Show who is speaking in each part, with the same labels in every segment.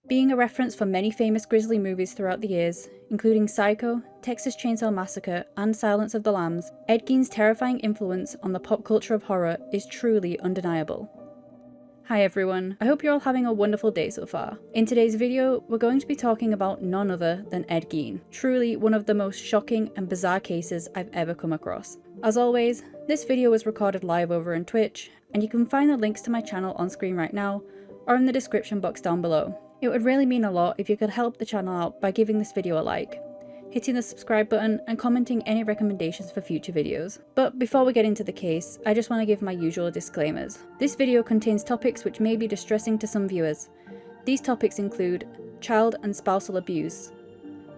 Speaker 1: Being a reference for many famous grisly movies throughout the years, including Psycho, Texas Chainsaw Massacre, and Silence of the Lambs, Ed Gein's terrifying influence on the pop culture of horror is truly undeniable. Hi everyone, I hope you're all having a wonderful day so far. In today's video, we're going to be talking about none other than Ed Gein, truly one of the most shocking and bizarre cases I've ever come across. As always, this video was recorded live over on Twitch, and you can find the links to my channel on screen right now, or in the description box down below. It would really mean a lot if you could help the channel out by giving this video a like, hitting the subscribe button, and commenting any recommendations for future videos. But before we get into the case, I just want to give my usual disclaimers. This video contains topics which may be distressing to some viewers. These topics include child and spousal abuse,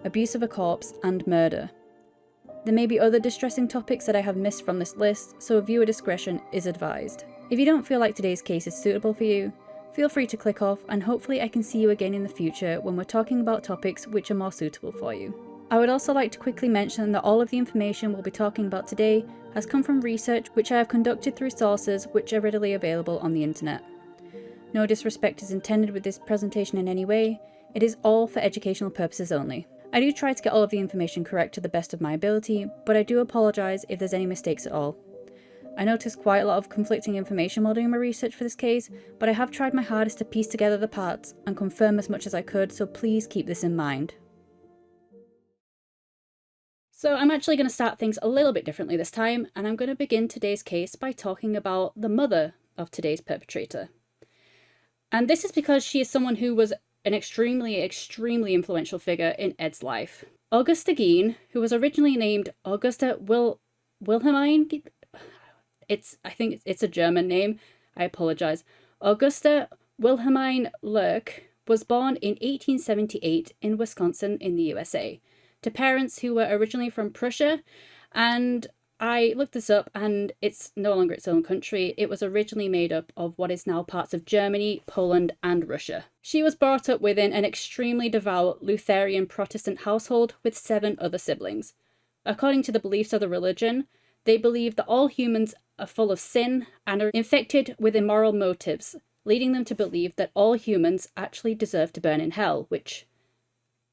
Speaker 1: abuse of a corpse, and murder. There may be other distressing topics that I have missed from this list, so viewer discretion is advised. If you don't feel like today's case is suitable for you, feel free to click off, and hopefully I can see you again in the future when we're talking about topics which are more suitable for you. I would also like to quickly mention that all of the information we'll be talking about today has come from research which I have conducted through sources which are readily available on the internet. No disrespect is intended with this presentation in any way, it is all for educational purposes only. I do try to get all of the information correct to the best of my ability, but I do apologise if there's any mistakes at all. I noticed quite a lot of conflicting information while doing my research for this case, but I have tried my hardest to piece together the parts and confirm as much as I could, so please keep this in mind. So I'm actually going to start things a little bit differently this time, and I'm going to begin today's case by talking about the mother of today's perpetrator. And this is because she is someone who was an extremely influential figure in Ed's life. Augusta Gein, who was originally named Augusta Wilhelmine, I think it's a German name, I apologise. Augusta Wilhelmine Lerch was born in 1878 in Wisconsin in the USA, to parents who were originally from Prussia, and I looked this up and it's no longer its own country. It was originally made up of what is now parts of Germany, Poland, and Russia. She was brought up within an extremely devout Lutheran Protestant household with 7 other siblings. According to the beliefs of the religion, they believe that all humans are full of sin and are infected with immoral motives, leading them to believe that all humans actually deserve to burn in hell, which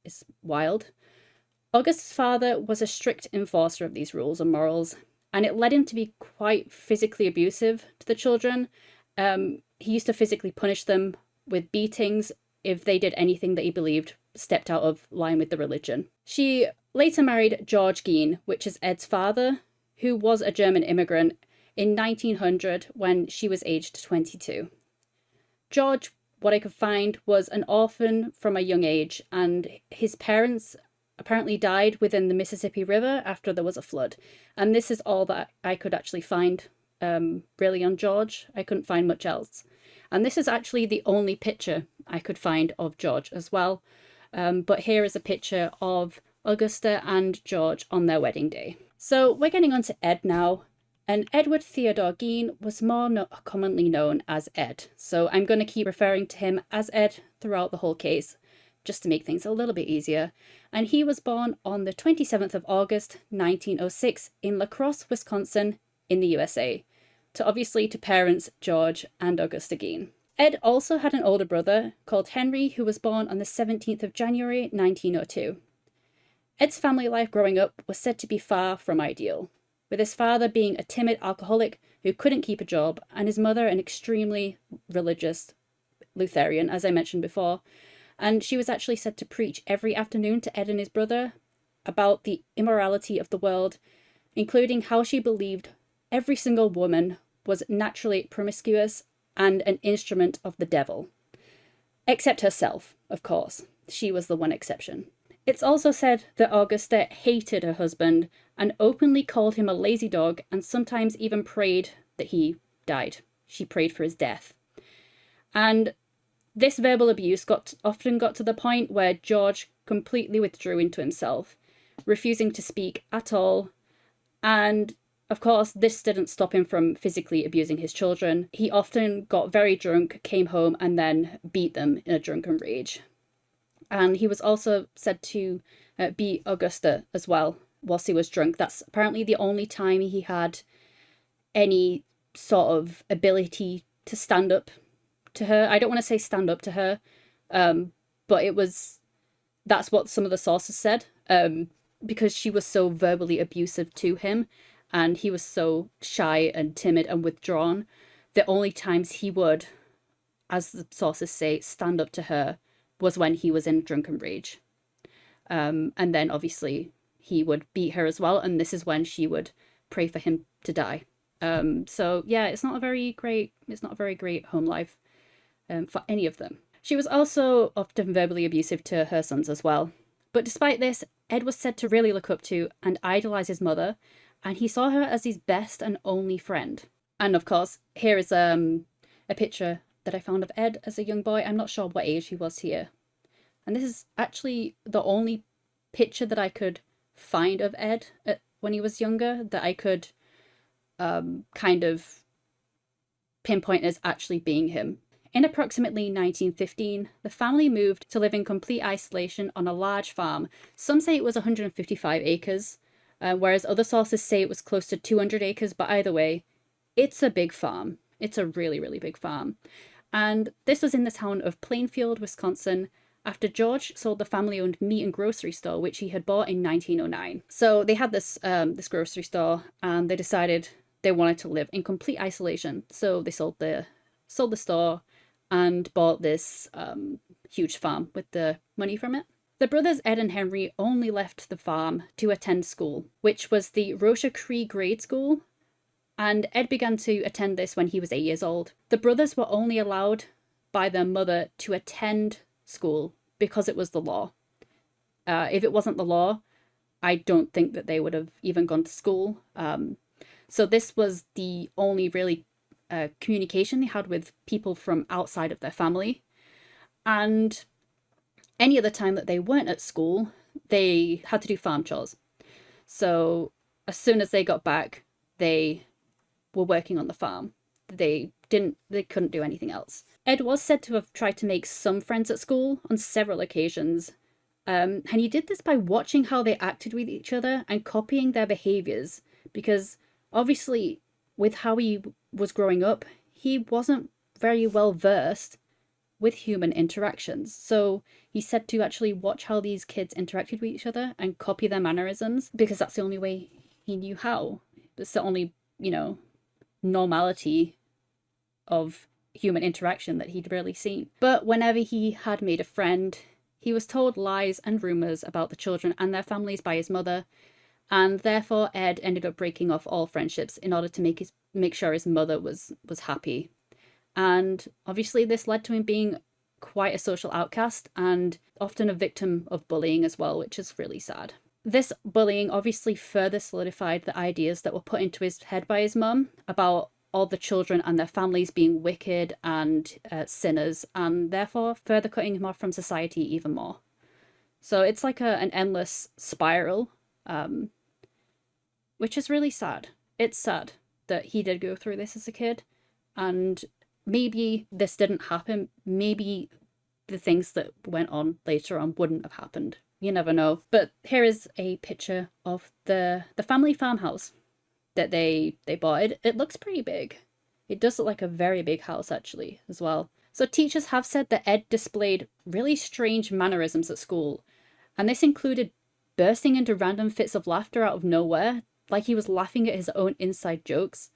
Speaker 1: is wild. Augusta's father was a strict enforcer of these rules and morals, and it led him to be quite physically abusive to the children. He used to physically punish them with beatings if they did anything that he believed stepped out of line with the religion. She later married George Gein, which is Ed's father, who was a German immigrant in 1900 when she was aged 22. George, what I could find, was an orphan from a young age, and his parents apparently died within the Mississippi River after there was a flood. And this is all that I could actually find really on George. I couldn't find much else. And this is actually the only picture I could find of George as well. But here is a picture of Augusta and George on their wedding day. So we're getting on to Ed now. And Edward Theodore Gein was more commonly known as Ed. So I'm going to keep referring to him as Ed throughout the whole case, just to make things a little bit easier. And he was born on the 27th of August 1906 in La Crosse, Wisconsin in the USA, to parents George and Augusta Gein. Ed also had an older brother called Henry, who was born on the 17th of January 1902. Ed's family life growing up was said to be far from ideal, with his father being a timid alcoholic who couldn't keep a job, and his mother an extremely religious Lutheran, as I mentioned before. And she was actually said to preach every afternoon to Ed and his brother about the immorality of the world, including how she believed every single woman was naturally promiscuous and an instrument of the devil. Except herself, of course. She was the one exception. It's also said that Augusta hated her husband and openly called him a lazy dog, and sometimes even prayed that he died. She prayed for his death. And this verbal abuse often got to the point where George completely withdrew into himself, refusing to speak at all. And of course, this didn't stop him from physically abusing his children. He often got very drunk, came home, and then beat them in a drunken rage. And he was also said to beat Augusta as well whilst he was drunk. That's apparently the only time he had any sort of ability to stand up to her. I don't want to say stand up to her, but that's what some of the sources said, because she was so verbally abusive to him and he was so shy and timid and withdrawn. The only times he would, as the sources say, stand up to her was when he was in drunken rage. And then obviously he would beat her as well, and this is when she would pray for him to die. So yeah, it's not a very great home life for any of them. She was also often verbally abusive to her sons as well. But despite this, Ed was said to really look up to and idolize his mother, and he saw her as his best and only friend. And of course, here is a picture that I found of Ed as a young boy. I'm not sure what age he was here. And this is actually the only picture that I could find of Ed when he was younger that I could kind of pinpoint as actually being him. In approximately 1915, the family moved to live in complete isolation on a large farm. Some say it was 155 acres, whereas other sources say it was close to 200 acres, but either way, it's a big farm. It's a really, really big farm. And this was in the town of Plainfield, Wisconsin, after George sold the family-owned meat and grocery store, which he had bought in 1909. So they had this grocery store, and they decided they wanted to live in complete isolation. So they sold the store and bought this huge farm with the money from it. The brothers Ed and Henry only left the farm to attend school, which was the Rocher Cree Grade School, and Ed began to attend this when he was 8 years old. The brothers were only allowed by their mother to attend school because it was the law. If it wasn't the law, I don't think that they would have even gone to school. So this was the only really communication they had with people from outside of their family. And any other time that they weren't at school, they had to do farm chores. So as soon as they got back, they were working on the farm. They couldn't do anything else. Ed was said to have tried to make some friends at school on several occasions. And he did this by watching how they acted with each other and copying their behaviors, because obviously with how he was growing up, he wasn't very well versed with human interactions. So he said to actually watch how these kids interacted with each other and copy their mannerisms, because that's the only way he knew how. It's the only, normality of human interaction that he'd really seen. But whenever he had made a friend, he was told lies and rumours about the children and their families by his mother, and therefore Ed ended up breaking off all friendships in order to make sure his mother was happy. And obviously this led to him being quite a social outcast and often a victim of bullying as well, which is really sad. This bullying obviously further solidified the ideas that were put into his head by his mum about all the children and their families being wicked and sinners, and therefore further cutting him off from society even more. So it's like an endless spiral, which is really sad. It's sad that he did go through this as a kid, and maybe this didn't happen. Maybe the things that went on later on wouldn't have happened. You never know. But here is a picture of the family farmhouse that they bought. It looks pretty big. It does look like a very big house actually as well. So teachers have said that Ed displayed really strange mannerisms at school, and this included bursting into random fits of laughter out of nowhere, like he was laughing at his own inside jokes,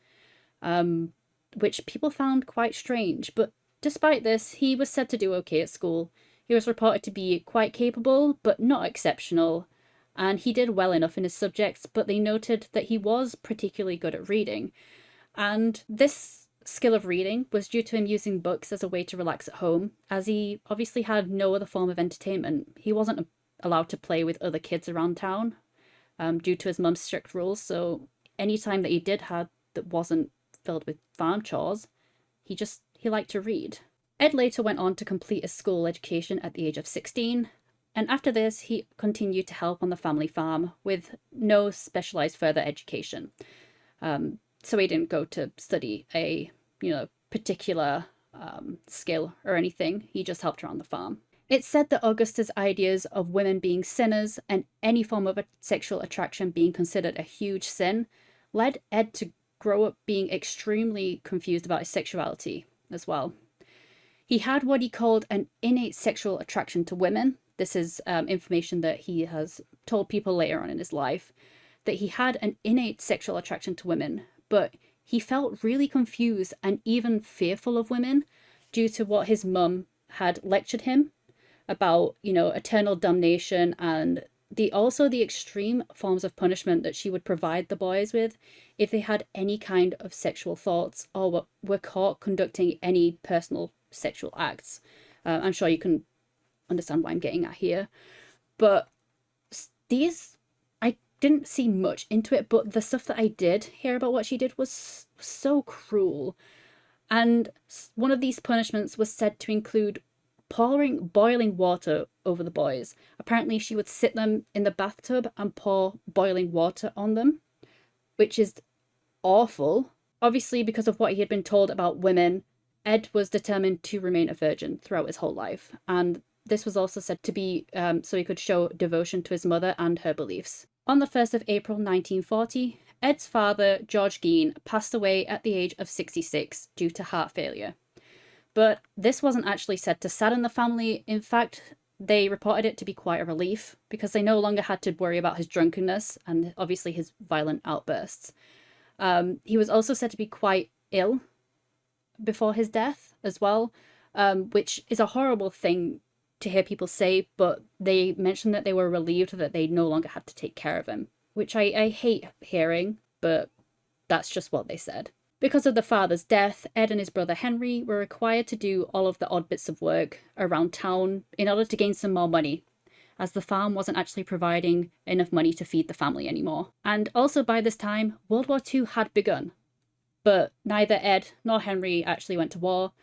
Speaker 1: which people found quite strange. But despite this, he was said to do okay at school. He was reported to be quite capable, but not exceptional, and he did well enough in his subjects, but they noted that he was particularly good at reading. And this skill of reading was due to him using books as a way to relax at home, as he obviously had no other form of entertainment. He wasn't allowed to play with other kids around town due to his mum's strict rules, so any time that he did have that wasn't filled with farm chores, he liked to read. Ed later went on to complete a school education at the age of 16, and after this he continued to help on the family farm with no specialised further education. So he didn't go to study a particular skill or anything. He just helped around the farm. It's said that Augusta's ideas of women being sinners and any form of a sexual attraction being considered a huge sin led Ed to grow up being extremely confused about his sexuality as well. He had what he called an innate sexual attraction to women. This is information that he has told people later on in his life, that he had an innate sexual attraction to women, but he felt really confused and even fearful of women due to what his mum had lectured him about, eternal damnation and the extreme forms of punishment that she would provide the boys with if they had any kind of sexual thoughts or were caught conducting any personal sexual acts. I'm sure you can understand what I'm getting at here. But I didn't see much into it, but the stuff that I did hear about what she did was so cruel. And one of these punishments was said to include pouring boiling water over the boys. Apparently, she would sit them in the bathtub and pour boiling water on them, which is awful. Obviously, because of what he had been told about women, Ed was determined to remain a virgin throughout his whole life. And this was also said to be so he could show devotion to his mother and her beliefs. On the 1st of April 1940, Ed's father, George Gein, passed away at the age of 66 due to heart failure. But this wasn't actually said to sadden the family. In fact, they reported it to be quite a relief because they no longer had to worry about his drunkenness and obviously his violent outbursts. He was also said to be quite ill before his death as well, which is a horrible thing to hear people say, but they mentioned that they were relieved that they no longer had to take care of him, which I hate hearing, but that's just what they said. Because of the father's death, Ed and his brother Henry were required to do all of the odd bits of work around town in order to gain some more money, as the farm wasn't actually providing enough money to feed the family anymore. And also by this time, World War II had begun, but neither Ed nor Henry actually went to war.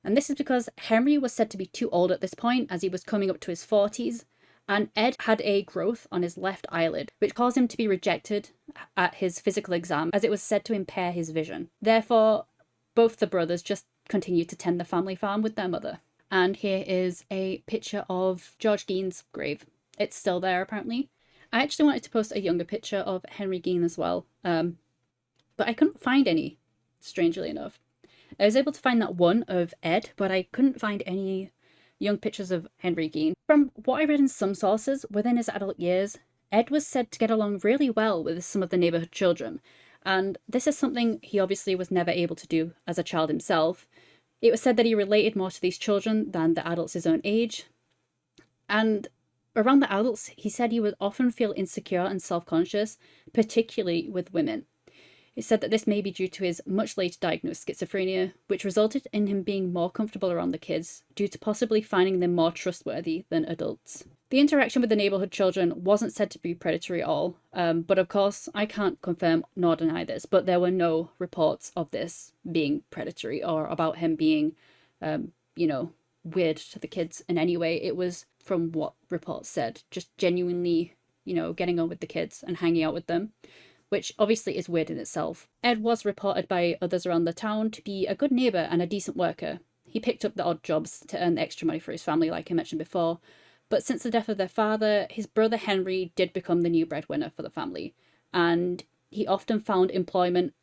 Speaker 1: And this is because Henry was said to be too old at this point, as he was coming up to his 40s, and Ed had a growth on his left eyelid, which caused him to be rejected at his physical exam, as it was said to impair his vision. Therefore, both the brothers just continued to tend the family farm with their mother. And here is a picture of George Gein's grave. It's still there, apparently. I actually wanted to post a younger picture of Henry Gein as well, but I couldn't find any, strangely enough. I was able to find that one of Ed, but I couldn't find any young pictures of Henry Gein. From what I read in some sources, within his adult years, Ed was said to get along really well with some of the neighbourhood children, and this is something he obviously was never able to do as a child himself. It was said that he related more to these children than the adults his own age, and around the adults, he said he would often feel insecure and self-conscious, particularly with women. It said that this may be due to his much later diagnosed schizophrenia, which resulted in him being more comfortable around the kids, due to possibly finding them more trustworthy than adults. The interaction with the neighbourhood children wasn't said to be predatory at all, but of course I can't confirm nor deny this, but there were no reports of this being predatory or about him being, weird to the kids in any way. It was, from what reports said, just genuinely, getting on with the kids and hanging out with them, which obviously is weird in itself. Ed was reported by others around the town to be a good neighbour and a decent worker. He picked up the odd jobs to earn the extra money for his family, like I mentioned before, but since the death of their father, his brother Henry did become the new breadwinner for the family, and he often found employment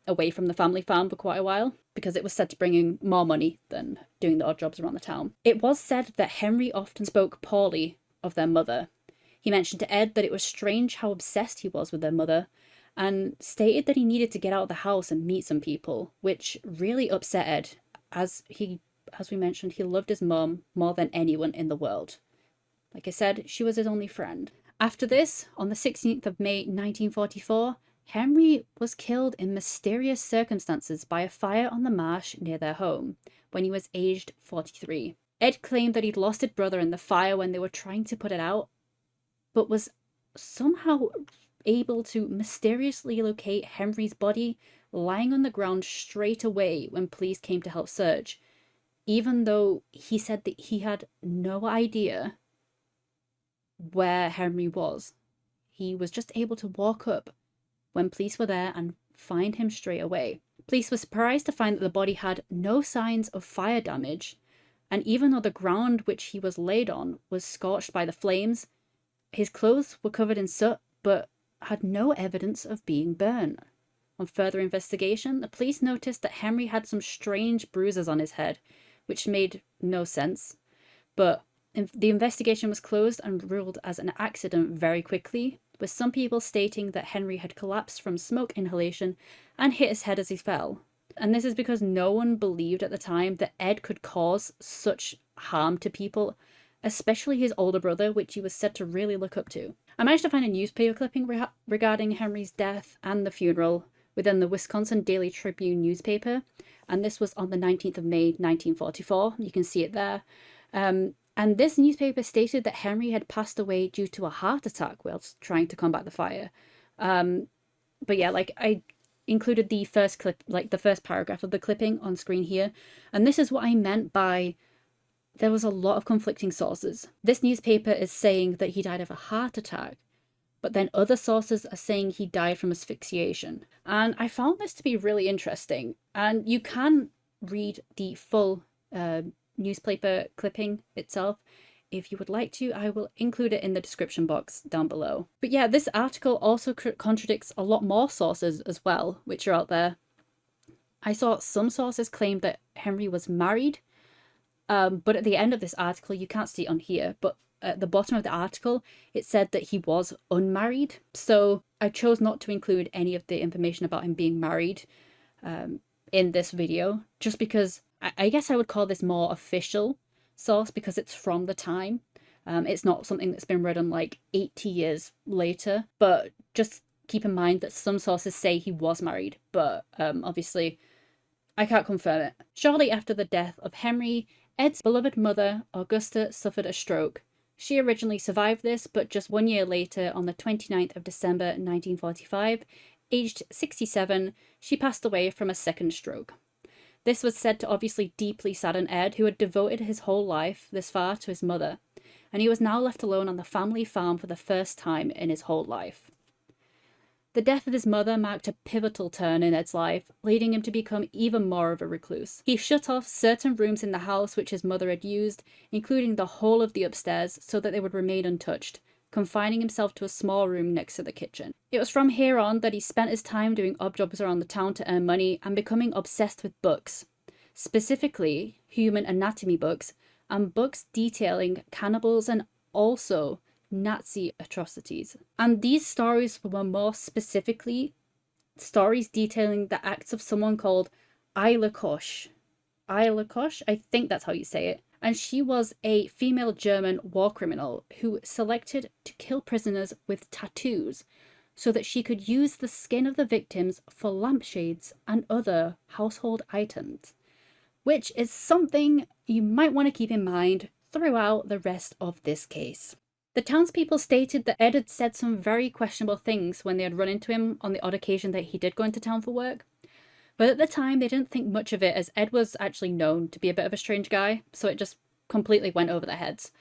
Speaker 1: away from the family farm for quite a while, because it was said to bring in more money than doing the odd jobs around the town. It was said that Henry often spoke poorly of their mother. He mentioned to Ed that it was strange how obsessed he was with their mother, and stated that he needed to get out of the house and meet some people, which really upset Ed, as we mentioned, he loved his mum more than anyone in the world. Like I said, she was his only friend. After this, on the 16th of May 1944, Henry was killed in mysterious circumstances by a fire on the marsh near their home, when he was aged 43. Ed claimed that he'd lost his brother in the fire when they were trying to put it out, but was somehow able to mysteriously locate Henry's body lying on the ground straight away when police came to help search, even though he said that he had no idea where Henry was. He was just able to walk up when police were there and find him straight away. Police were surprised to find that the body had no signs of fire damage, and even though the ground which he was laid on was scorched by the flames, his clothes were covered in soot but had no evidence of being burnt. On further investigation, the police noticed that Henry had some strange bruises on his head, which made no sense. But the investigation was closed and ruled as an accident very quickly, with some people stating that Henry had collapsed from smoke inhalation and hit his head as he fell. And this is because no one believed at the time that Ed could cause such harm to people, especially his older brother, which he was said to really look up to. I managed to find a newspaper clipping regarding Henry's death and the funeral within the Wisconsin Daily Tribune newspaper, and this was on the 19th of May 1944. You can see it there. And this newspaper stated that Henry had passed away due to a heart attack whilst trying to combat the fire. But yeah, like I included the first clip, like the first paragraph of the clipping on screen here. And this is what I meant by there was a lot of conflicting sources. This newspaper is saying that he died of a heart attack, but then other sources are saying he died from asphyxiation. And I found this to be really interesting. And you can read the full newspaper clipping itself if you would like to. I will include it in the description box down below. But yeah, this article also contradicts a lot more sources as well, which are out there. I saw some sources claim that Henry was married, but at the end of this article, you can't see it on here, but at the bottom of the article, it said that he was unmarried. So I chose not to include any of the information about him being married in this video, just because I guess I would call this more official source because it's from the time. It's not something that's been written like 80 years later, but just keep in mind that some sources say he was married, but obviously I can't confirm it. Shortly after the death of Henry, Ed's beloved mother, Augusta, suffered a stroke. She originally survived this, but just 1 year later, on the 29th of December 1945, aged 67, she passed away from a second stroke. This was said to obviously deeply sadden Ed, who had devoted his whole life this far to his mother, and he was now left alone on the family farm for the first time in his whole life. The death of his mother marked a pivotal turn in Ed's life, leading him to become even more of a recluse. He shut off certain rooms in the house which his mother had used, including the whole of the upstairs, so that they would remain untouched, confining himself to a small room next to the kitchen. It was from here on that he spent his time doing odd jobs around the town to earn money and becoming obsessed with books, specifically human anatomy books, and books detailing cannibals and also Nazi atrocities. And these stories were more specifically stories detailing the acts of someone called Isla Koch. Isla Koch, I think that's how you say it. And she was a female German war criminal who selected to kill prisoners with tattoos so that she could use the skin of the victims for lampshades and other household items, which is something you might want to keep in mind throughout the rest of this case. The townspeople stated that Ed had said some very questionable things when they had run into him on the odd occasion that he did go into town for work. But at the time, they didn't think much of it, as Ed was actually known to be a bit of a strange guy, so it just completely went over their heads.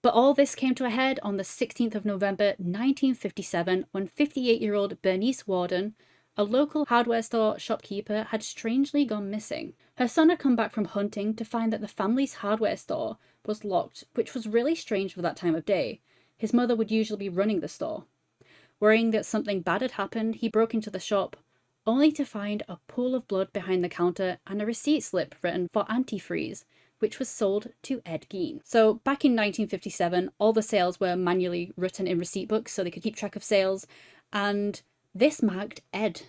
Speaker 1: But all this came to a head on the 16th of November 1957, when 58-year-old Bernice Warden, a local hardware store shopkeeper, had strangely gone missing. Her son had come back from hunting to find that the family's hardware store was locked, which was really strange for that time of day. His mother would usually be running the store. Worrying that something bad had happened, he broke into the shop, only to find a pool of blood behind the counter and a receipt slip written for antifreeze, which was sold to Ed Gein. So back in 1957, all the sales were manually written in receipt books so they could keep track of sales, and this marked Ed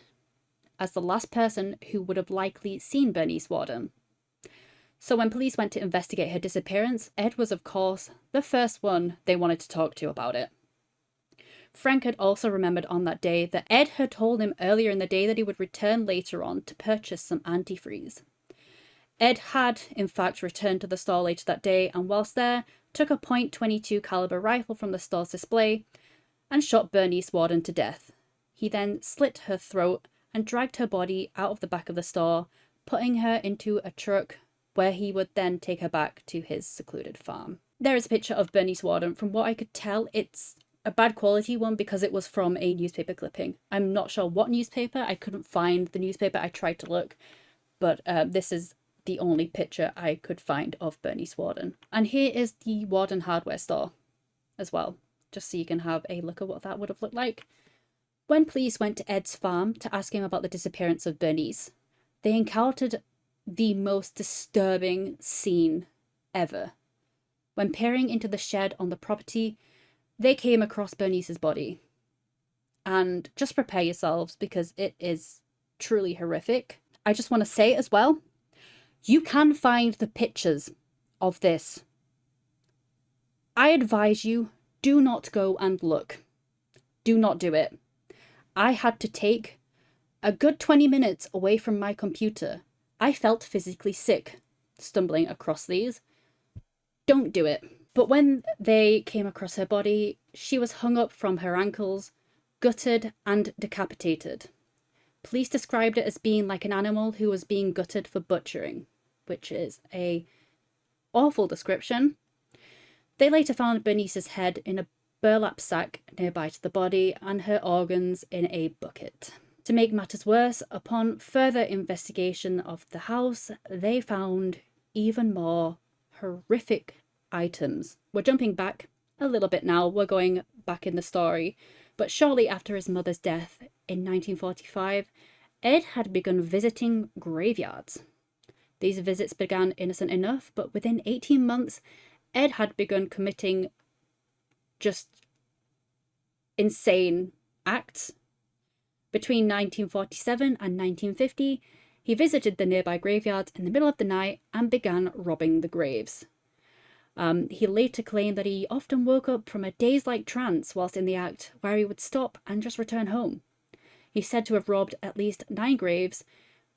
Speaker 1: as the last person who would have likely seen Bernice Warden. So when police went to investigate her disappearance, Ed was of course the first one they wanted to talk to about it. Frank had also remembered on that day that Ed had told him earlier in the day that he would return later on to purchase some antifreeze. Ed had, in fact, returned to the store later that day, and whilst there, took a .22 caliber rifle from the store's display and shot Bernice Warden to death. He then slit her throat and dragged her body out of the back of the store, putting her into a truck where he would then take her back to his secluded farm. There is a picture of Bernice Warden. From what I could tell, it's a bad quality one because it was from a newspaper clipping. I'm not sure what newspaper. I couldn't find the newspaper. I tried to look, but this is the only picture I could find of Bernice Warden. And here is the Warden hardware store as well, just so you can have a look at what that would have looked like. When police went to Ed's farm to ask him about the disappearance of Bernice, they encountered the most disturbing scene ever. When peering into the shed on the property, they came across Bernice's body. And just prepare yourselves because it is truly horrific. I just want to say as well, you can find the pictures of this. I advise you, do not go and look. Do not do it. I had to take a good 20 minutes away from my computer. I felt physically sick stumbling across these. Don't do it. But when they came across her body, she was hung up from her ankles, gutted and decapitated. Police described it as being like an animal who was being gutted for butchering, which is a awful description. They later found Bernice's head in a burlap sack nearby to the body and her organs in a bucket. To make matters worse, upon further investigation of the house, they found even more horrific items. We're jumping back a little bit now, we're going back in the story, but shortly after his mother's death in 1945, Ed had begun visiting graveyards. These visits began innocent enough, but within 18 months, Ed had begun committing just insane acts. Between 1947 and 1950, he visited the nearby graveyards in the middle of the night and began robbing the graves. He later claimed that he often woke up from a daze-like trance whilst in the act, where he would stop and just return home. He's said to have robbed at least 9 graves,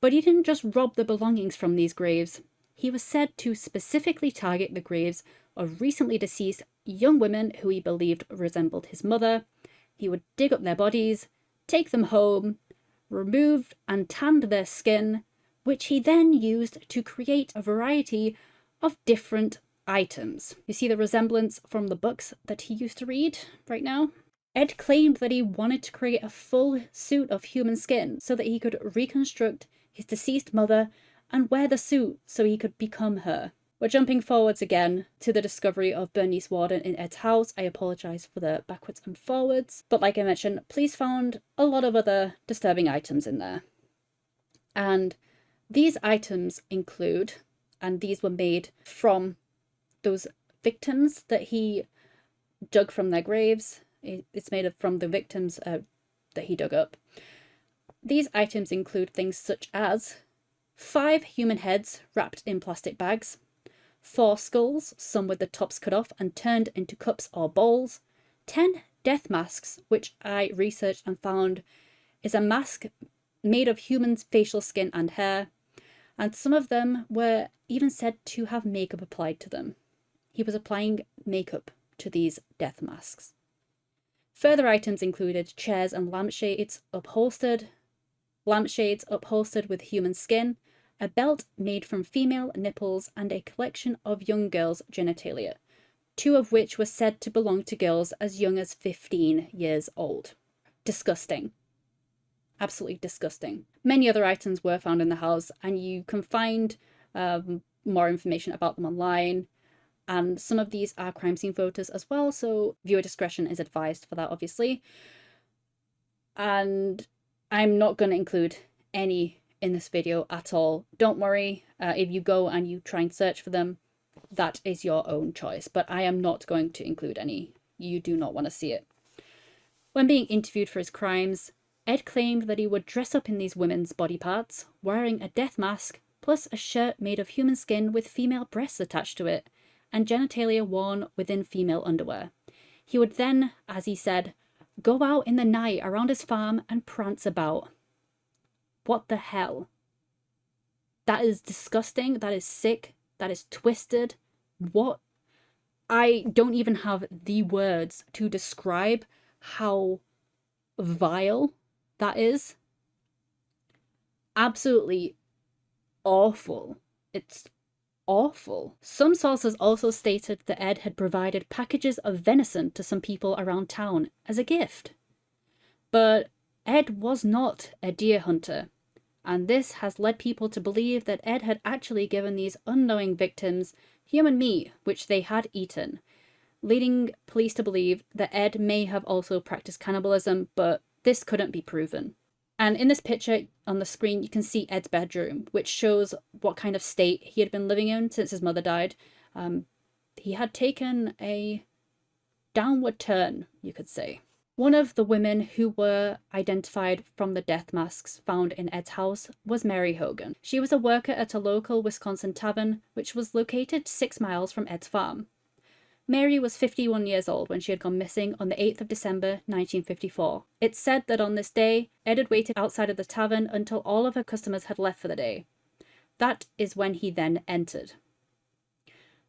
Speaker 1: but he didn't just rob the belongings from these graves. He was said to specifically target the graves of recently deceased young women who he believed resembled his mother. He would dig up their bodies, take them home, remove and tanned their skin, which he then used to create a variety of different items. You see the resemblance from the books that he used to read right now? Ed claimed that he wanted to create a full suit of human skin so that he could reconstruct his deceased mother and wear the suit so he could become her. We're jumping forwards again to the discovery of Bernice Warden in Ed's house. I apologise for the backwards and forwards, but like I mentioned, police found a lot of other disturbing items in there. And these items include, and these were made from those victims that he dug from their graves. It's made from the victims that he dug up. These items include things such as 5 human heads wrapped in plastic bags, 4 skulls, some with the tops cut off and turned into cups or bowls, 10 death masks, which I researched and found is a mask made of human facial skin and hair, and some of them were even said to have makeup applied to them. He was applying makeup to these death masks. Further items included chairs and lampshades upholstered with human skin, a belt made from female nipples, and a collection of young girls' genitalia, 2 of which were said to belong to girls as young as 15 years old. Disgusting. Absolutely disgusting. Many other items were found in the house, and you can find more information about them online. And some of these are crime scene photos as well, so viewer discretion is advised for that, obviously. And I'm not going to include any in this video at all. Don't worry, if you go and you try and search for them, that is your own choice. But I am not going to include any. You do not want to see it. When being interviewed for his crimes, Ed claimed that he would dress up in these women's body parts, wearing a death mask, plus a shirt made of human skin with female breasts attached to it, and genitalia worn within female underwear. He would then, as he said, go out in the night around his farm and prance about. What the hell? That is disgusting, that is sick, that is twisted. What? I don't even have the words to describe how vile that is. Absolutely awful. It's awful. Some sources also stated that Ed had provided packages of venison to some people around town as a gift. But Ed was not a deer hunter, and this has led people to believe that Ed had actually given these unknowing victims human meat which they had eaten, leading police to believe that Ed may have also practiced cannibalism, but this couldn't be proven. And in this picture on the screen, you can see Ed's bedroom, which shows what kind of state he had been living in since his mother died. He had taken a downward turn, you could say. One of the women who were identified from the death masks found in Ed's house was Mary Hogan. She was a worker at a local Wisconsin tavern, which was located 6 miles from Ed's farm. Mary was 51 years old when she had gone missing on the 8th of December 1954. It's said that on this day, Ed had waited outside of the tavern until all of her customers had left for the day. That is when he then entered.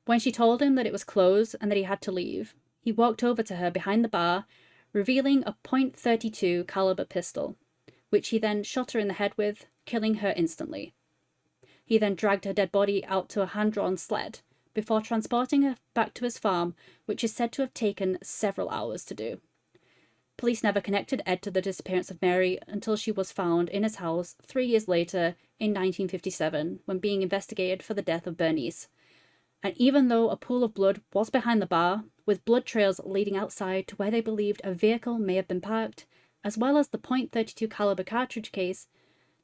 Speaker 1: When she told him that it was closed and that he had to leave, he walked over to her behind the bar, revealing a .32 caliber pistol, which he then shot her in the head with, killing her instantly. He then dragged her dead body out to a hand-drawn sled, before transporting her back to his farm, which is said to have taken several hours to do. Police never connected Ed to the disappearance of Mary until she was found in his house 3 years later in 1957 when being investigated for the death of Bernice. And even though a pool of blood was behind the bar, with blood trails leading outside to where they believed a vehicle may have been parked, as well as the .32 caliber cartridge case,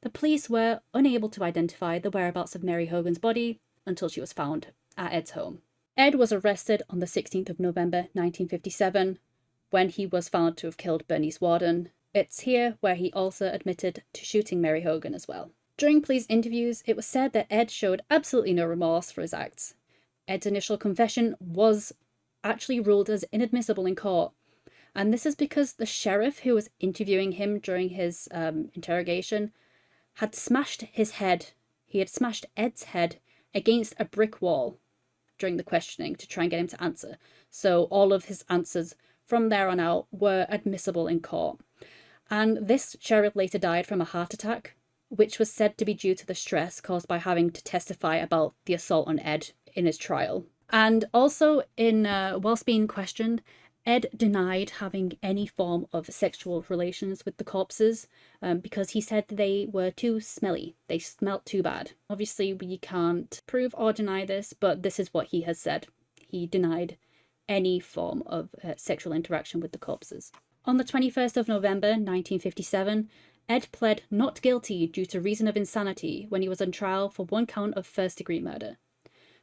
Speaker 1: the police were unable to identify the whereabouts of Mary Hogan's body until she was found at Ed's home. Ed was arrested on the 16th of November 1957 when he was found to have killed Bernice Warden. It's here where he also admitted to shooting Mary Hogan as well. During police interviews, it was said that Ed showed absolutely no remorse for his acts. Ed's initial confession was actually ruled as inadmissible in court, and this is because the sheriff who was interviewing him during his interrogation had smashed his head. He had smashed Ed's head against a brick wall during the questioning to try and get him to answer. So all of his answers from there on out were admissible in court. And this sheriff later died from a heart attack, which was said to be due to the stress caused by having to testify about the assault on Ed in his trial. And also, whilst being questioned, Ed denied having any form of sexual relations with the corpses because he said they were too smelly. They smelt too bad. Obviously, we can't prove or deny this, but this is what he has said. He denied any form of sexual interaction with the corpses. On the 21st of November 1957, Ed pled not guilty due to reason of insanity when he was on trial for one count of first-degree murder.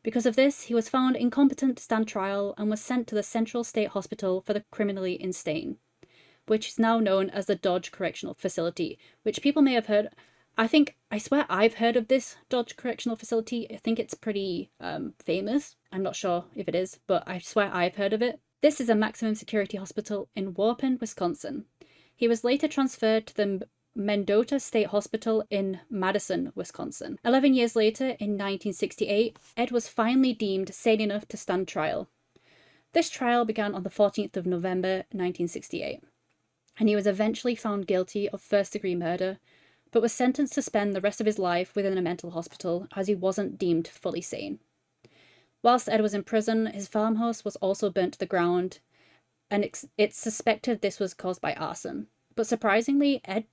Speaker 1: Because of this, he was found incompetent to stand trial and was sent to the Central State Hospital for the Criminally Insane, which is now known as the Dodge Correctional Facility, which people may have heard. I swear I've heard of this Dodge Correctional Facility. I think it's pretty famous. I'm not sure if it is, but I swear I've heard of it. This is a maximum security hospital in Waupun, Wisconsin. He was later transferred to the Mendota State Hospital in Madison, Wisconsin. 11 years later, in 1968, Ed was finally deemed sane enough to stand trial. This trial began on the 14th of November 1968, and he was eventually found guilty of first-degree murder, but was sentenced to spend the rest of his life within a mental hospital as he wasn't deemed fully sane. Whilst Ed was in prison, his farmhouse was also burnt to the ground, and it's suspected this was caused by arson. But surprisingly, Ed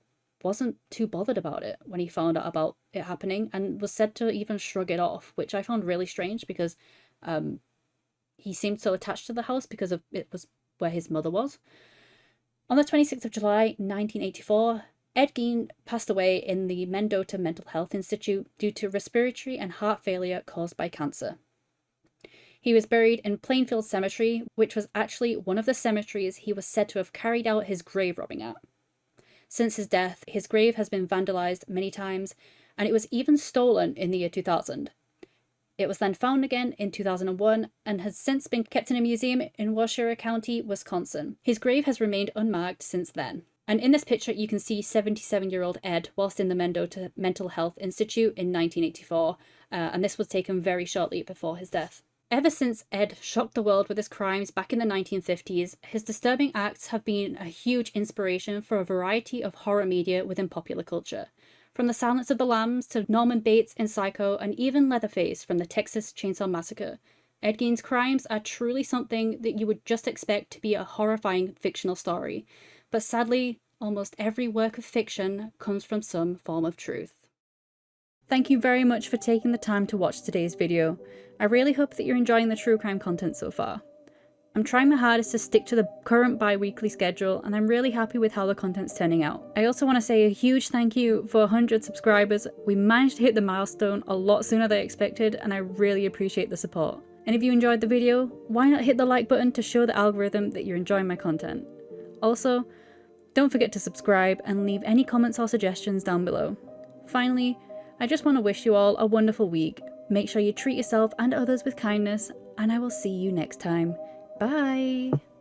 Speaker 1: wasn't too bothered about it when he found out about it happening and was said to even shrug it off, which I found really strange because he seemed so attached to the house because it was where his mother was. On the 26th of July 1984, Ed Gein passed away in the Mendota Mental Health Institute due to respiratory and heart failure caused by cancer. He was buried in Plainfield Cemetery, which was actually one of the cemeteries he was said to have carried out his grave robbing at. Since his death, his grave has been vandalized many times, and it was even stolen in the year 2000. It was then found again in 2001 and has since been kept in a museum in Washoe County, Wisconsin. His grave has remained unmarked since then. And in this picture, you can see 77-year-old Ed whilst in the Mendota Mental Health Institute in 1984, and this was taken very shortly before his death. Ever since Ed shocked the world with his crimes back in the 1950s, his disturbing acts have been a huge inspiration for a variety of horror media within popular culture. From The Silence of the Lambs to Norman Bates in Psycho and even Leatherface from the Texas Chainsaw Massacre, Ed Gein's crimes are truly something that you would just expect to be a horrifying fictional story. But sadly, almost every work of fiction comes from some form of truth. Thank you very much for taking the time to watch today's video. I really hope that you're enjoying the true crime content so far. I'm trying my hardest to stick to the current bi-weekly schedule, and I'm really happy with how the content's turning out. I also want to say a huge thank you for 100 subscribers. We managed to hit the milestone a lot sooner than I expected, and I really appreciate the support. And if you enjoyed the video, why not hit the like button to show the algorithm that you're enjoying my content. Also, don't forget to subscribe and leave any comments or suggestions down below. Finally, I just want to wish you all a wonderful week. Make sure you treat yourself and others with kindness, and I will see you next time. Bye!